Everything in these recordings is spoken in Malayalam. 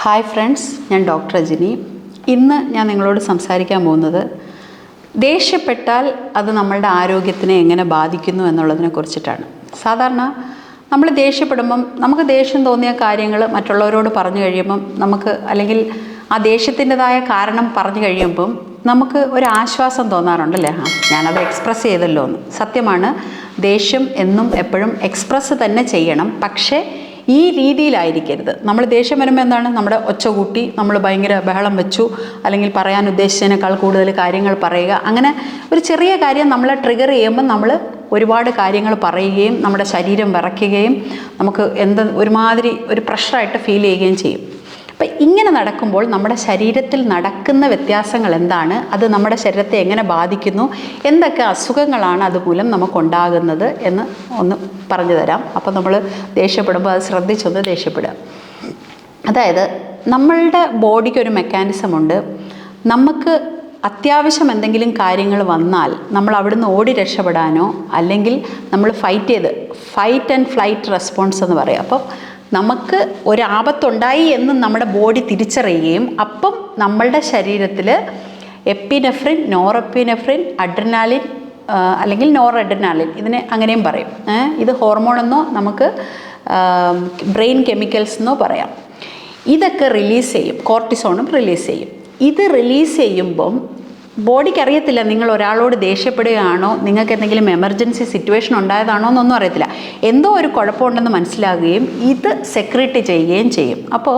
ഹായ് ഫ്രണ്ട്സ്, ഞാൻ ഡോക്ടർ രജനി. ഇന്ന് ഞാൻ നിങ്ങളോട് സംസാരിക്കാൻ പോകുന്നത് ദേഷ്യപ്പെട്ടാൽ അത് നമ്മളുടെ ആരോഗ്യത്തിനെ എങ്ങനെ ബാധിക്കുന്നു എന്നുള്ളതിനെ കുറിച്ചിട്ടാണ്. സാധാരണ നമ്മൾ ദേഷ്യപ്പെടുമ്പം നമുക്ക് ദേഷ്യം തോന്നിയ കാര്യങ്ങൾ മറ്റുള്ളവരോട് പറഞ്ഞു കഴിയുമ്പം നമുക്ക്, അല്ലെങ്കിൽ ആ ദേഷ്യത്തിൻ്റെതായ കാരണം പറഞ്ഞു കഴിയുമ്പം നമുക്ക് ഒരു ആശ്വാസം തോന്നാറുണ്ടല്ലേ, ഞാനത് എക്സ്പ്രസ് ചെയ്തല്ലോ എന്ന്. സത്യമാണ്, ദേഷ്യം എന്നും എപ്പോഴും എക്സ്പ്രസ് തന്നെ ചെയ്യണം. പക്ഷേ ഈ രീതിയിലായിരിക്കരുത്. നമ്മൾ ദേഷ്യം വരുമ്പോൾ എന്താണ്, നമ്മുടെ ഒച്ച കൂട്ടി നമ്മൾ ഭയങ്കര ബഹളം വെച്ചു, അല്ലെങ്കിൽ പറയാൻ ഉദ്ദേശിച്ചതിനേക്കാൾ കൂടുതൽ കാര്യങ്ങൾ പറയുക. അങ്ങനെ ഒരു ചെറിയ കാര്യം നമ്മളെ ട്രിഗർ ചെയ്യുമ്പോൾ നമ്മൾ ഒരുപാട് കാര്യങ്ങൾ പറയുകയും നമ്മുടെ ശരീരം വിറയ്ക്കുകയും നമുക്ക് ഒരുമാതിരി ഒരു പ്രഷറായിട്ട് ഫീൽ ചെയ്യുകയും ചെയ്യും. അപ്പം ഇങ്ങനെ നടക്കുമ്പോൾ നമ്മുടെ ശരീരത്തിൽ നടക്കുന്ന വ്യത്യാസങ്ങൾ എന്താണ്, അത് നമ്മുടെ ശരീരത്തെ എങ്ങനെ ബാധിക്കുന്നു, എന്തൊക്കെ അസുഖങ്ങളാണ് അതുമൂലം നമുക്കുണ്ടാകുന്നത് എന്ന് ഒന്ന് പറഞ്ഞു തരാം. അപ്പോൾ നമ്മൾ ദേഷ്യപ്പെടുമ്പോൾ അത് ശ്രദ്ധിച്ചൊന്ന് ദേഷ്യപ്പെടുക. അതായത് നമ്മളുടെ ബോഡിക്കൊരു മെക്കാനിസം ഉണ്ട്. നമുക്ക് അത്യാവശ്യം എന്തെങ്കിലും കാര്യങ്ങൾ വന്നാൽ നമ്മൾ അവിടുന്ന് ഓടി രക്ഷപ്പെടാനോ, അല്ലെങ്കിൽ നമ്മൾ ഫൈറ്റ് ആൻഡ് ഫ്ലൈറ്റ് റെസ്പോൺസ് എന്ന് പറയും. അപ്പം നമുക്ക് ഒരാപത്തുണ്ടായി എന്ന് നമ്മുടെ ബോഡി തിരിച്ചറിയുകയും അപ്പം നമ്മളുടെ ശരീരത്തിൽ എപ്പിനെഫ്രിൻ, നോറെപ്പിനെഫ്രിൻ, അഡ്രിനാലിൻ അല്ലെങ്കിൽ നോർ അഡ്രിനാലിൻ, ഇതിനെ അങ്ങനെയും പറയും. ഇത് ഹോർമോണെന്നോ നമുക്ക് ബ്രെയിൻ കെമിക്കൽസ് എന്നോ പറയാം. ഇതൊക്കെ റിലീസ് ചെയ്യും. കോർട്ടിസോണും റിലീസ് ചെയ്യും. ഇത് റിലീസ് ചെയ്യുമ്പം ബോഡിക്ക് അറിയത്തില്ല നിങ്ങൾ ഒരാളോട് ദേഷ്യപ്പെടുകയാണോ, നിങ്ങൾക്ക് എന്തെങ്കിലും എമർജൻസി സിറ്റുവേഷൻ ഉണ്ടായതാണോ എന്നൊന്നും അറിയത്തില്ല. എന്തോ ഒരു കുഴപ്പമുണ്ടെന്ന് മനസ്സിലാകുകയും ഇത് സെക്രീറ്റ് ചെയ്യുകയും ചെയ്യും. അപ്പോൾ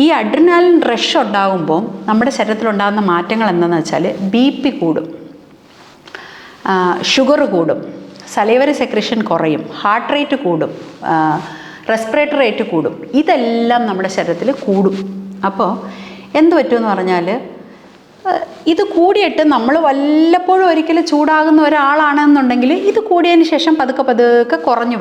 ഈ അഡ്രിനാലിൻ റഷ് ഉണ്ടാകുമ്പോൾ നമ്മുടെ ശരീരത്തിലുണ്ടാകുന്ന മാറ്റങ്ങൾ എന്താണെന്ന് വെച്ചാൽ BP കൂടും, ഷുഗർ കൂടും, സലൈവറി സെക്രീഷൻ കുറയും, ഹാർട്ട് റേറ്റ് കൂടും, റെസ്പിറേറ്ററി റേറ്റ് കൂടും. ഇതെല്ലാം നമ്മുടെ ശരീരത്തിൽ കൂടും. അപ്പോൾ എന്ത് പറ്റുമെന്ന് പറഞ്ഞാൽ, ഇത് കൂടിയിട്ട് നമ്മൾ വല്ലപ്പോഴും ഒരിക്കലും ചൂടാകുന്ന ഒരാളാണെന്നുണ്ടെങ്കിൽ ഇത് കൂടിയതിന് ശേഷം പതുക്കെ കുറഞ്ഞു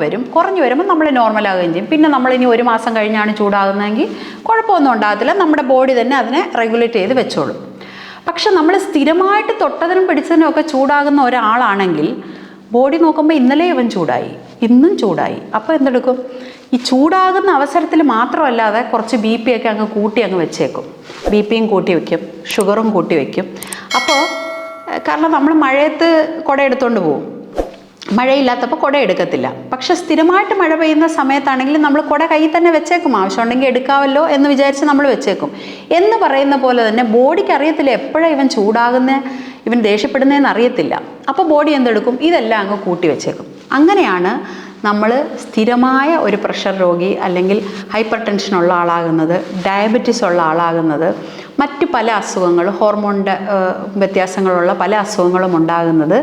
വരുമ്പോൾ നമ്മൾ നോർമലാകുകയും ചെയ്യും. പിന്നെ നമ്മളിനി ഒരു മാസം കഴിഞ്ഞാണ് ചൂടാകുന്നതെങ്കിൽ കുഴപ്പമൊന്നും ഉണ്ടാകത്തില്ല, നമ്മുടെ ബോഡി തന്നെ അതിനെ റെഗുലേറ്റ് ചെയ്ത് വെച്ചോളും. പക്ഷെ നമ്മൾ സ്ഥിരമായിട്ട് തൊട്ടതിനും പിടിച്ചതിനും ഒക്കെ ചൂടാകുന്ന ഒരാളാണെങ്കിൽ ബോഡി നോക്കുമ്പോൾ ഇന്നലെ ഇവൻ ചൂടായി, ഇന്നും ചൂടായി. അപ്പോൾ എന്തെടുക്കും, ഈ ചൂടാകുന്ന അവസരത്തിൽ മാത്രമല്ലാതെ കുറച്ച് BP ഒക്കെ അങ്ങ് കൂട്ടി അങ്ങ് വെച്ചേക്കും. BPയും കൂട്ടി വയ്ക്കും, ഷുഗറും കൂട്ടി വയ്ക്കും. അപ്പോൾ കാരണം നമ്മൾ മഴയത്ത് കുട എടുത്തുകൊണ്ട് പോകും, മഴയില്ലാത്തപ്പോൾ കുട എടുക്കത്തില്ല. പക്ഷെ സ്ഥിരമായിട്ട് മഴ പെയ്യുന്ന സമയത്താണെങ്കിൽ നമ്മൾ കുട കയ്യിൽ തന്നെ വെച്ചേക്കും, ആവശ്യമുണ്ടെങ്കിൽ എടുക്കാമല്ലോ എന്ന് വിചാരിച്ച് നമ്മൾ വെച്ചേക്കും. എന്ന് പറയുന്ന പോലെ തന്നെ ബോഡിക്ക് അറിയത്തില്ല എപ്പോഴാണ് ഇവൻ ഇവൻ ദേഷ്യപ്പെടുന്നതെന്ന് അറിയത്തില്ല. അപ്പോൾ ബോഡി എന്തെടുക്കും, ഇതെല്ലാം അങ്ങ് കൂട്ടി വെച്ചേക്കും. അങ്ങനെയാണ് നമ്മൾ സ്ഥിരമായ ഒരു പ്രഷർ രോഗി, അല്ലെങ്കിൽ ഹൈപ്പർ ടെൻഷൻ ഉള്ള ആളാകുന്നത്, ഡയബറ്റീസ് ഉള്ള ആളാകുന്നത്, മറ്റ് പല അസുഖങ്ങളും, ഹോർമോണിൻ്റെ വ്യത്യാസങ്ങളുള്ള പല അസുഖങ്ങളും ഉണ്ടാകുന്നത്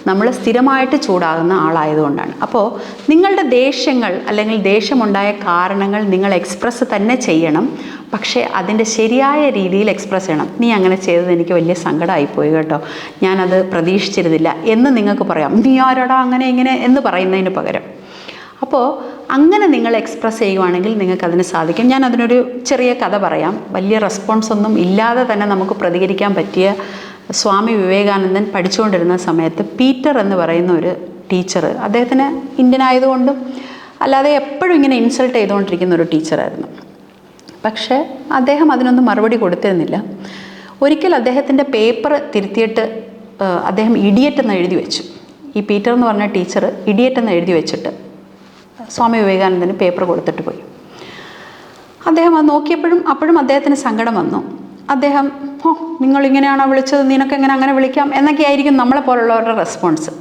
നമ്മൾ സ്ഥിരമായിട്ട് ചൂടാകുന്ന ആളായതുകൊണ്ടാണ്. അപ്പോൾ നിങ്ങളുടെ ദേഷ്യങ്ങൾ അല്ലെങ്കിൽ ദേഷ്യമുണ്ടായ കാരണങ്ങൾ നിങ്ങൾ എക്സ്പ്രസ് തന്നെ ചെയ്യണം. പക്ഷേ അതിൻ്റെ ശരിയായ രീതിയിൽ എക്സ്പ്രസ് ചെയ്യണം. നീ അങ്ങനെ ചെയ്തത് എനിക്ക് വലിയ സങ്കടമായിപ്പോയി കേട്ടോ, ഞാനത് പ്രതീക്ഷിച്ചിരുന്നില്ല എന്ന് നിങ്ങൾക്ക് പറയാം. നീ ആരോടാ അങ്ങനെ ഇങ്ങനെ എന്ന് പറയുന്നതിന് പകരം. അപ്പോൾ അങ്ങനെ നിങ്ങൾ എക്സ്പ്രസ് ചെയ്യുവാണെങ്കിൽ നിങ്ങൾക്കതിന് സാധിക്കും. ഞാൻ അതിനൊരു ചെറിയ കഥ പറയാം. വലിയ റെസ്പോൺസ് ഒന്നും ഇല്ലാതെ തന്നെ നമുക്ക് പ്രതികരിക്കാൻ പറ്റിയ സ്വാമി വിവേകാനന്ദൻ പഠിച്ചുകൊണ്ടിരുന്ന സമയത്ത് പീറ്റർ എന്ന് പറയുന്ന ഒരു ടീച്ചർ, അദ്ദേഹത്തിന് ഇന്ത്യൻ ആയതുകൊണ്ടും അല്ലാതെ എപ്പോഴും ഇങ്ങനെ ഇൻസൾട്ട് ചെയ്തുകൊണ്ടിരിക്കുന്ന ഒരു ടീച്ചറായിരുന്നു. പക്ഷേ അദ്ദേഹം അതിനൊന്നും മറുപടി കൊടുത്തിരുന്നില്ല. ഒരിക്കൽ അദ്ദേഹത്തിൻ്റെ പേപ്പർ തിരുത്തിയിട്ട് അദ്ദേഹം ഇഡിയറ്റ് എന്ന് എഴുതി വെച്ചു. ഈ പീറ്റർ എന്ന് പറഞ്ഞ ടീച്ചർ ഇഡിയറ്റ് എന്ന് എഴുതി വെച്ചിട്ട് സ്വാമി വിവേകാനന്ദന് പേപ്പർ കൊടുത്തിട്ട് പോയി. അദ്ദേഹം അത് അപ്പോഴും അദ്ദേഹത്തിന് സങ്കടം വന്നു. അദ്ദേഹം, നിങ്ങളിങ്ങനെയാണോ വിളിച്ചത്, നിനക്കെങ്ങനെ അങ്ങനെ വിളിക്കാം എന്നൊക്കെ ആയിരിക്കും നമ്മളെ പോലുള്ളവരുടെ റെസ്പോൺസ്.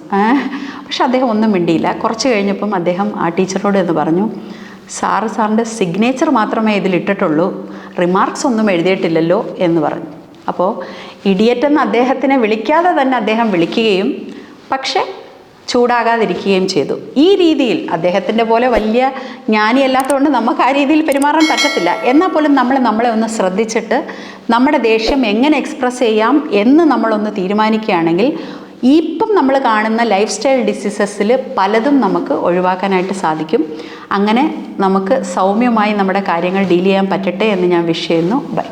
പക്ഷെ അദ്ദേഹം ഒന്നും മിണ്ടിയില്ല. കുറച്ച് കഴിഞ്ഞപ്പം അദ്ദേഹം ആ ടീച്ചറോട് എന്ന് പറഞ്ഞു, സാറിൻ്റെ സിഗ്നേച്ചർ മാത്രമേ ഇതിലിട്ടിട്ടുള്ളൂ, റിമാർക്സ് ഒന്നും എഴുതിയിട്ടില്ലല്ലോ എന്ന് പറഞ്ഞു. അപ്പോൾ ഇഡിയറ്റ് എന്ന് അദ്ദേഹത്തിനെ വിളിക്കാതെ തന്നെ അദ്ദേഹം വിളിക്കുകയും പക്ഷേ ചൂടാകാതിരിക്കുകയും ചെയ്തു. ഈ രീതിയിൽ അദ്ദേഹത്തിൻ്റെ പോലെ വലിയ ജ്ഞാനിയല്ലാത്തതുകൊണ്ട് നമുക്ക് ആ രീതിയിൽ പെരുമാറാൻ പറ്റത്തില്ല. എന്നാൽ പോലും നമ്മളെ ഒന്ന് ശ്രദ്ധിച്ചിട്ട് നമ്മുടെ ദേഷ്യം എങ്ങനെ എക്സ്പ്രസ് ചെയ്യാം എന്ന് നമ്മളൊന്ന് തീരുമാനിക്കുകയാണെങ്കിൽ ഇപ്പം നമ്മൾ കാണുന്ന ലൈഫ് സ്റ്റൈൽ ഡിസീസസിൽ പലതും നമുക്ക് ഒഴിവാക്കാനായിട്ട് സാധിക്കും. അങ്ങനെ നമുക്ക് സൗമ്യമായി നമ്മുടെ കാര്യങ്ങൾ ഡീൽ ചെയ്യാൻ പറ്റട്ടെ എന്ന് ഞാൻ വിഷ് ചെയ്യുന്നു. ബൈ.